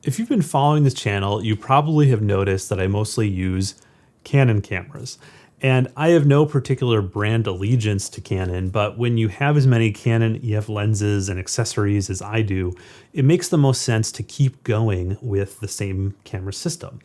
If you've been following this channel, you probably have noticed that I mostly use Canon cameras. And I have no particular brand allegiance to Canon, but when you have as many Canon EF lenses and accessories as I do, it makes the most sense to keep going with the same camera system,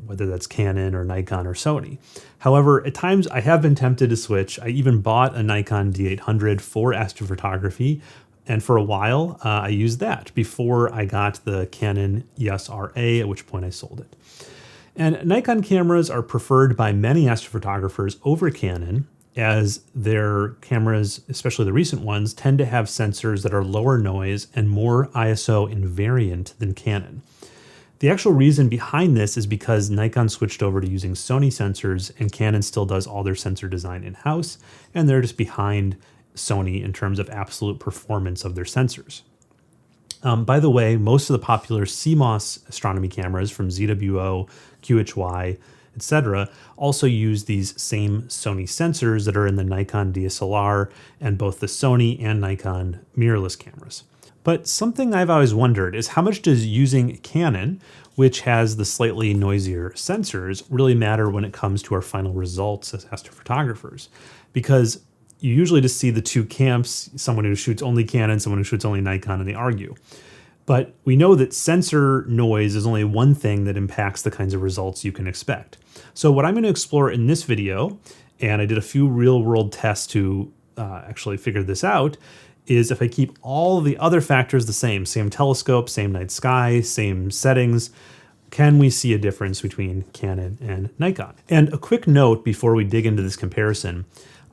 whether that's Canon or Nikon or Sony. However, at times I have been tempted to switch. I even bought a Nikon D800 for astrophotography, and for a while I used that before I got the Canon ES-RA, at which point I sold it. And Nikon cameras are preferred by many astrophotographers over Canon, as their cameras, especially the recent ones, tend to have sensors that are lower noise and more ISO invariant than Canon. The actual reason behind this is because Nikon switched over to using Sony sensors, and Canon still does all their sensor design in-house, and they're just behind Sony in terms of absolute performance of their sensors. By the way, most of the popular CMOS astronomy cameras from ZWO, QHY, etc. also use these same Sony sensors that are in the Nikon DSLR and both the Sony and Nikon mirrorless cameras. But something I've always wondered is how much does using Canon, which has the slightly noisier sensors, really matter when it comes to our final results as astrophotographers? Because you usually just see the two camps, someone who shoots only Canon, someone who shoots only Nikon, and they argue. But we know that sensor noise is only one thing that impacts the kinds of results you can expect. So what I'm going to explore in this video, and I did a few real-world tests to actually figure this out, is if I keep all the other factors the same telescope, same night sky, same settings, can we see a difference between Canon and Nikon? And a quick note before we dig into this comparison,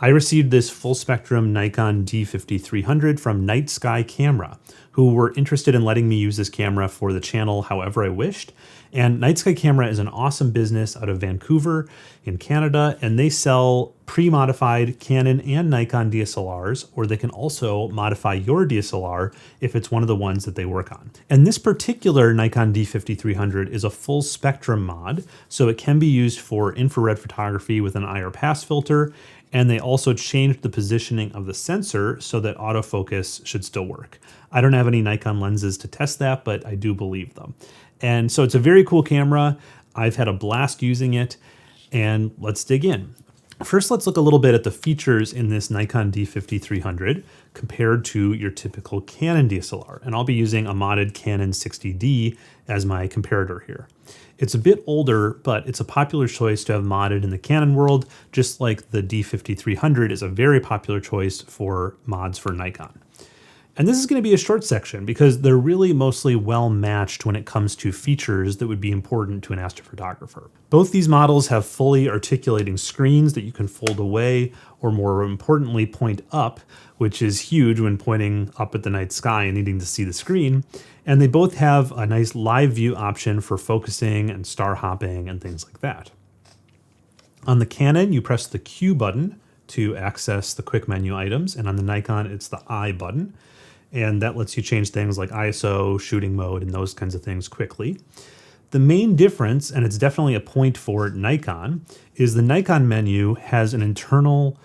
I received this full spectrum Nikon D5300 from Night Sky Camera, who were interested in letting me use this camera for the channel however I wished. And Night Sky Camera is an awesome business out of Vancouver in Canada, and they sell pre-modified Canon and Nikon DSLRs, or they can also modify your DSLR if it's one of the ones that they work on. And this particular Nikon D5300 is a full spectrum mod, so it can be used for infrared photography with an IR pass filter, and they also changed the positioning of the sensor so that autofocus should still work. I don't have any Nikon lenses to test that, but I do believe them. And so it's a very cool camera. I've had a blast using it, and let's dig in. First, let's look a little bit at the features in this Nikon D5300 compared to your typical Canon DSLR. And I'll be using a modded Canon 60D as my comparator here. It's a bit older, but it's a popular choice to have modded in the Canon world, just like the D5300 is a very popular choice for mods for Nikon. And this is going to be a short section because they're really mostly well matched when it comes to features that would be important to an astrophotographer. Both these models have fully articulating screens that you can fold away, or more importantly, point up, which is huge when pointing up at the night sky and needing to see the screen. And they both have a nice live view option for focusing and star hopping and things like that. On the Canon, you press the Q button to access the quick menu items, and on the Nikon, it's the I button. And that lets you change things like ISO, shooting mode, and those kinds of things quickly. The main difference, and it's definitely a point for Nikon, is the Nikon menu has an internal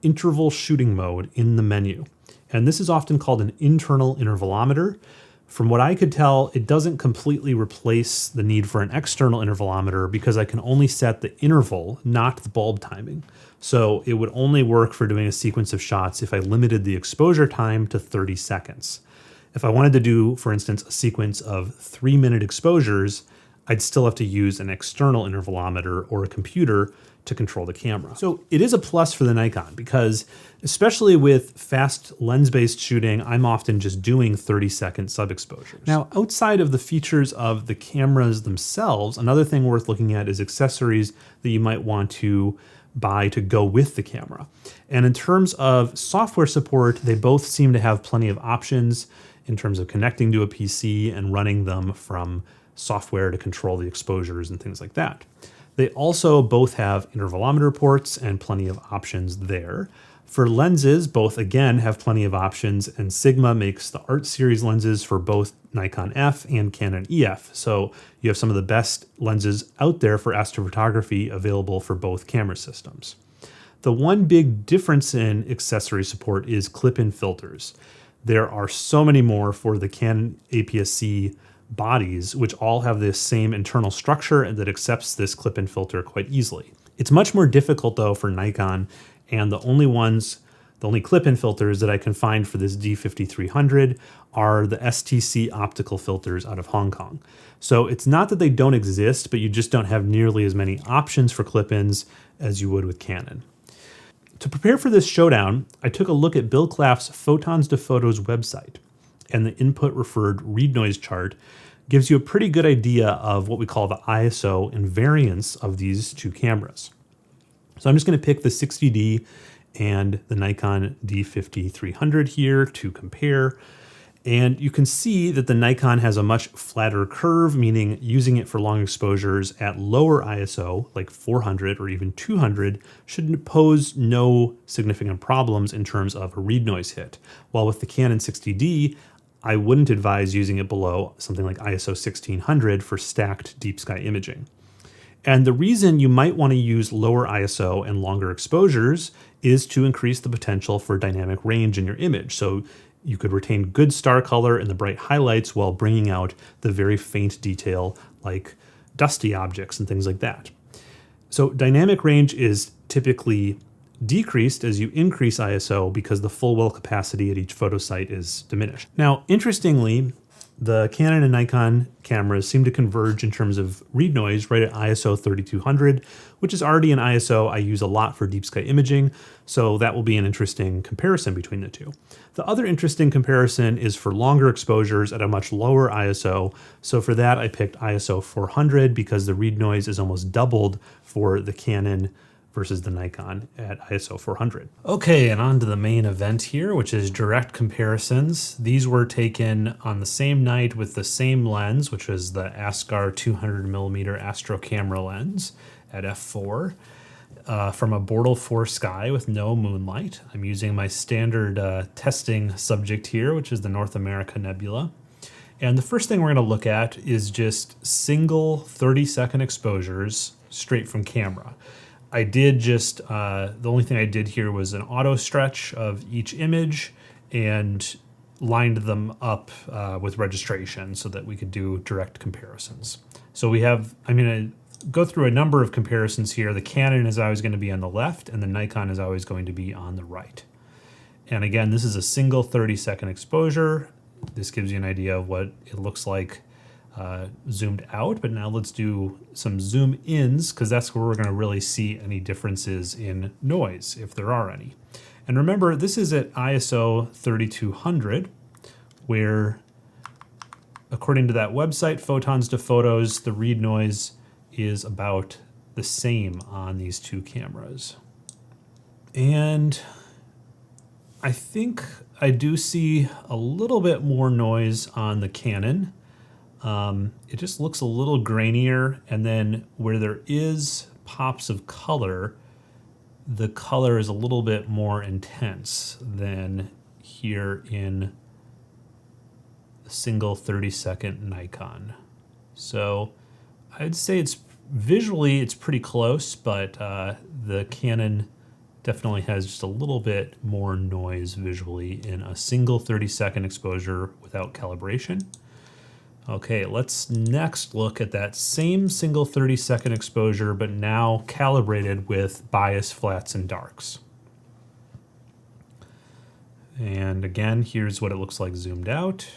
interval shooting mode in the menu. And this is often called an internal intervalometer. From what I could tell, it doesn't completely replace the need for an external intervalometer because I can only set the interval, not the bulb timing. So it would only work for doing a sequence of shots if I limited the exposure time to 30 seconds. If I wanted to do, for instance, a sequence of 3-minute exposures, I'd still have to use an external intervalometer or a computer to control the camera. So it is a plus for the Nikon because, especially with fast lens-based shooting, I'm often just doing 30-second sub-exposures. Now, outside of the features of the cameras themselves, another thing worth looking at is accessories that you might want to buy to go with the camera. And in terms of software support, they both seem to have plenty of options in terms of connecting to a PC and running them from software to control the exposures and things like that. They also both have intervalometer ports and plenty of options there. For lenses, both again have plenty of options, and Sigma makes the Art Series lenses for both Nikon F and Canon EF. So you have some of the best lenses out there for astrophotography available for both camera systems. The one big difference in accessory support is clip-in filters. There are so many more for the Canon APS-C bodies, which all have this same internal structure and that accepts this clip-in filter quite easily. It's much more difficult though for Nikon, and the only clip-in filters that I can find for this D5300 are the STC optical filters out of Hong Kong. So it's not that they don't exist, but you just don't have nearly as many options for clip-ins as you would with Canon. To prepare for this showdown, I took a look at Bill Claff's Photons to Photos website, and the input referred read noise chart gives you a pretty good idea of what we call the ISO and variance of these two cameras. So I'm just going to pick the 60D and the Nikon D5300 here to compare. And you can see that the Nikon has a much flatter curve, meaning using it for long exposures at lower ISO, like 400 or even 200, should pose no significant problems in terms of a read noise hit. While with the Canon 60D, I wouldn't advise using it below something like ISO 1600 for stacked deep sky imaging. And the reason you might want to use lower ISO and longer exposures is to increase the potential for dynamic range in your image. So you could retain good star color and the bright highlights while bringing out the very faint detail like dusty objects and things like that. So dynamic range is typically decreased as you increase ISO because the full well capacity at each photo site is diminished. Now, interestingly, the Canon and Nikon cameras seem to converge in terms of read noise right at ISO 3200, which is already an ISO I use a lot for deep sky imaging, so that will be an interesting comparison between the two. The other interesting comparison is for longer exposures at a much lower ISO, so for that I picked ISO 400 because the read noise is almost doubled for the Canon versus the Nikon at ISO 400. Okay, and on to the main event here, which is direct comparisons. These were taken on the same night with the same lens, which was the Ascar 200mm Astro camera lens at f4, from a Bortle 4 sky with no moonlight. I'm using my standard testing subject here, which is the North America Nebula. And the first thing we're going to look at is just single 30-second exposures straight from camera. I did just, the only thing I did here was an auto stretch of each image and lined them up with registration so that we could do direct comparisons. So we have, I'm going to go through a number of comparisons here. The Canon is always going to be on the left and the Nikon is always going to be on the right. And again, this is a single 30-second exposure. This gives you an idea of what it looks like zoomed out, but now let's do some zoom ins because that's where we're going to really see any differences in noise, if there are any. And remember, this is at ISO 3200, where according to that website, Photons to Photos, the read noise is about the same on these two cameras. And I think I do see a little bit more noise on the Canon. It just looks a little grainier, and then where there is pops of color, the color is a little bit more intense than here in the single 30-second Nikon. So I'd say it's visually it's pretty close, but the Canon definitely has just a little bit more noise visually in a single 30-second exposure without calibration. Okay, let's next look at that same single 30-second exposure, but now calibrated with bias flats and darks. And again, here's what it looks like zoomed out.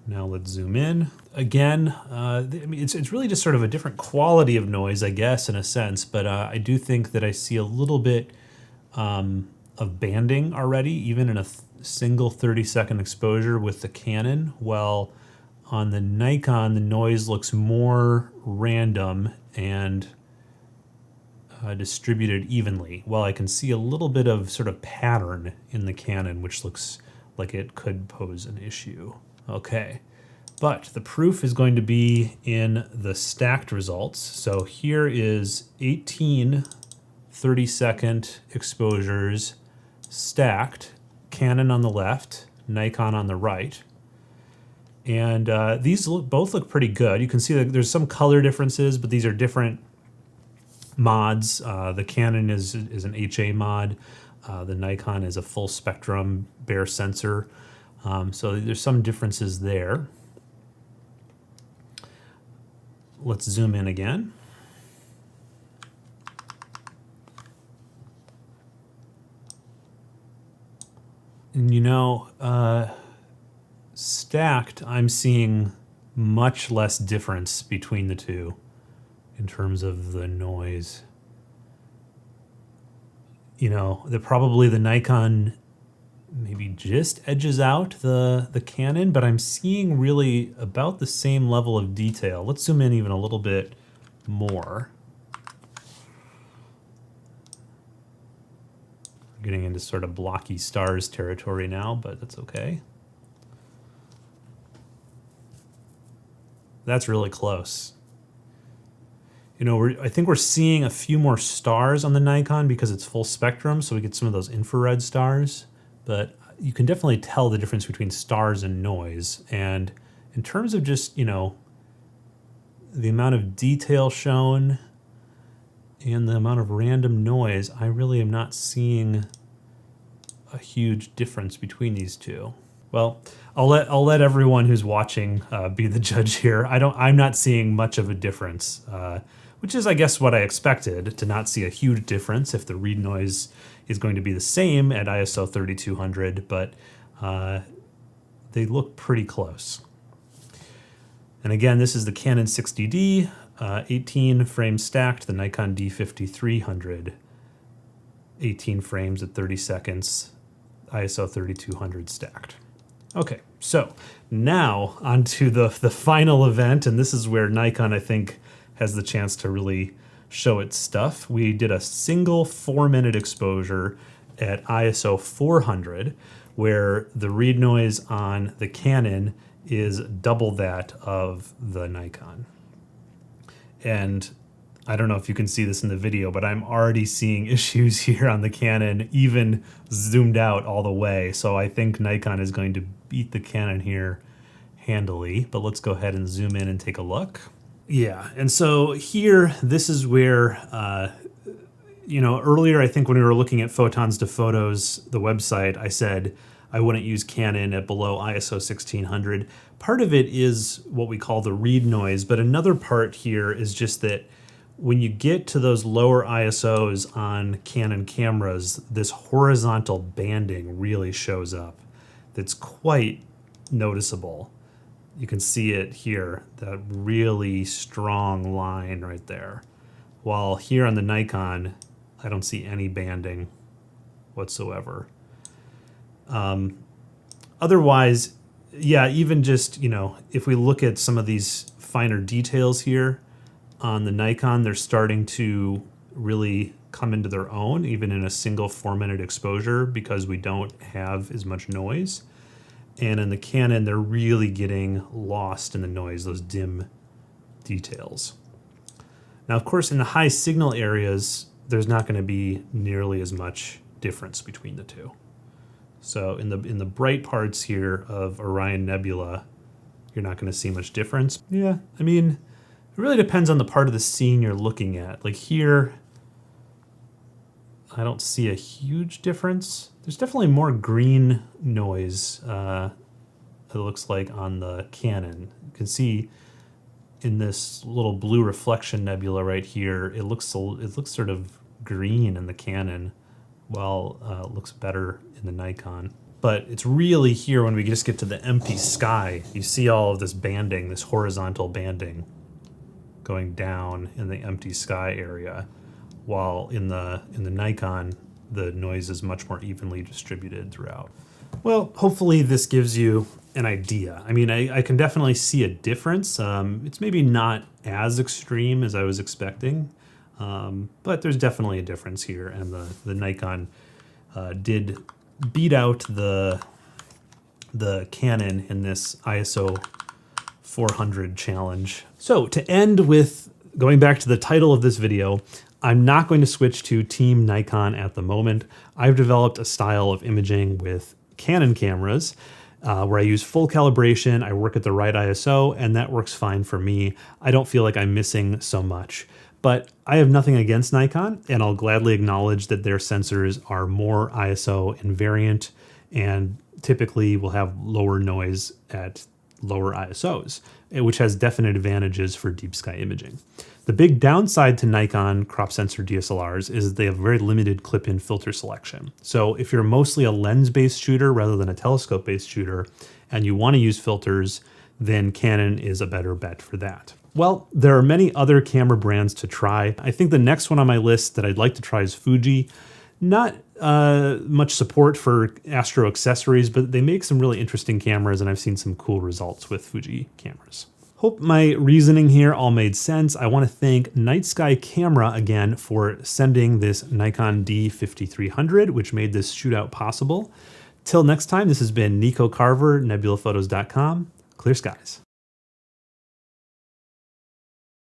Now let's zoom in. Again, I mean, it's really just sort of a different quality of noise, I guess, in a sense, but I do think that I see a little bit of banding already, even in a single 30-second exposure with the Canon, while on the Nikon, the noise looks more random and distributed evenly, while I can see a little bit of sort of pattern in the Canon, which looks like it could pose an issue. Okay, but the proof is going to be in the stacked results. So here is 18 30-second exposures stacked, Canon on the left, Nikon on the right. And these both look pretty good. You can see that there's some color differences, but these are different mods. The Canon is an HA mod. The Nikon is a full spectrum bare sensor. So there's some differences there. let's zoom in again. And you know, stacked, I'm seeing much less difference between the two in terms of the noise. You know, probably the Nikon maybe just edges out the Canon, but I'm seeing really about the same level of detail. Let's zoom in even a little bit more. We're getting into sort of blocky stars territory now, but that's okay. That's really close. You know, I think we're seeing a few more stars on the Nikon because it's full spectrum, so we get some of those infrared stars. But you can definitely tell the difference between stars and noise. And in terms of just, you know, the amount of detail shown and the amount of random noise, I really am not seeing a huge difference between these two. Well, I'll let everyone who's watching be the judge here. I'm not seeing much of a difference, which is, I guess, what I expected, to not see a huge difference if the read noise is going to be the same at ISO 3200, but they look pretty close. And again, this is the Canon 60D, 18 frames stacked, the Nikon D5300, 18 frames at 30 seconds, ISO 3200 stacked. Okay, so now onto the final event, and this is where Nikon, I think, has the chance to really show its stuff. We did a single 4-minute exposure at ISO 400, where the read noise on the Canon is double that of the Nikon. And I don't know if you can see this in the video, but I'm already seeing issues here on the Canon, even zoomed out all the way. So I think Nikon is going to beat the Canon here handily, but let's go ahead and zoom in and take a look. Yeah, and so here, this is where, you know, earlier I think when we were looking at Photons to Photos, the website, I said I wouldn't use Canon at below ISO 1600. Part of it is what we call the read noise, but another part here is just that when you get to those lower ISOs on Canon cameras, this horizontal banding really shows up. That's quite noticeable. You can see it here, that really strong line right there. While here on the Nikon, I don't see any banding whatsoever. Otherwise, yeah, even just, you know, if we look at some of these finer details here on the Nikon, they're starting to really come into their own, even in a single 4-minute exposure, because we don't have as much noise. And in the Canon, they're really getting lost in the noise, those dim details. Now, of course, in the high signal areas, there's not going to be nearly as much difference between the two. So in the bright parts here of Orion Nebula, you're not going to see much difference. Yeah, I mean, it really depends on the part of the scene you're looking at. Like here, I don't see a huge difference. There's definitely more green noise, it looks like, on the Canon. You can see in this little blue reflection nebula right here, it looks sort of green in the Canon, while it looks better in the Nikon. But it's really here when we just get to the empty sky, you see all of this banding, this horizontal banding going down in the empty sky area, while in the Nikon, the noise is much more evenly distributed throughout. Well, hopefully this gives you an idea. I mean, I can definitely see a difference. It's maybe not as extreme as I was expecting, but there's definitely a difference here, and the Nikon did beat out the Canon in this ISO 400 challenge. So to end with, going back to the title of this video, I'm not going to switch to Team Nikon at the moment. I've developed a style of imaging with Canon cameras where I use full calibration, I work at the right ISO, and that works fine for me. I don't feel like I'm missing so much. But I have nothing against Nikon, and I'll gladly acknowledge that their sensors are more ISO invariant and typically will have lower noise at lower ISOs, which has definite advantages for deep sky imaging. The big downside to Nikon crop sensor DSLRs is that they have very limited clip-in filter selection. So if you're mostly a lens-based shooter rather than a telescope-based shooter, and you want to use filters, then Canon is a better bet for that. Well, there are many other camera brands to try. I think the next one on my list that I'd like to try is Fuji. Not much support for Astro accessories, but they make some really interesting cameras, and I've seen some cool results with Fuji cameras. Hope my reasoning here all made sense. I want to thank Night Sky Camera again for sending this Nikon D5300, which made this shootout possible. Till next time, this has been Nico Carver, nebulaphotos.com. Clear skies.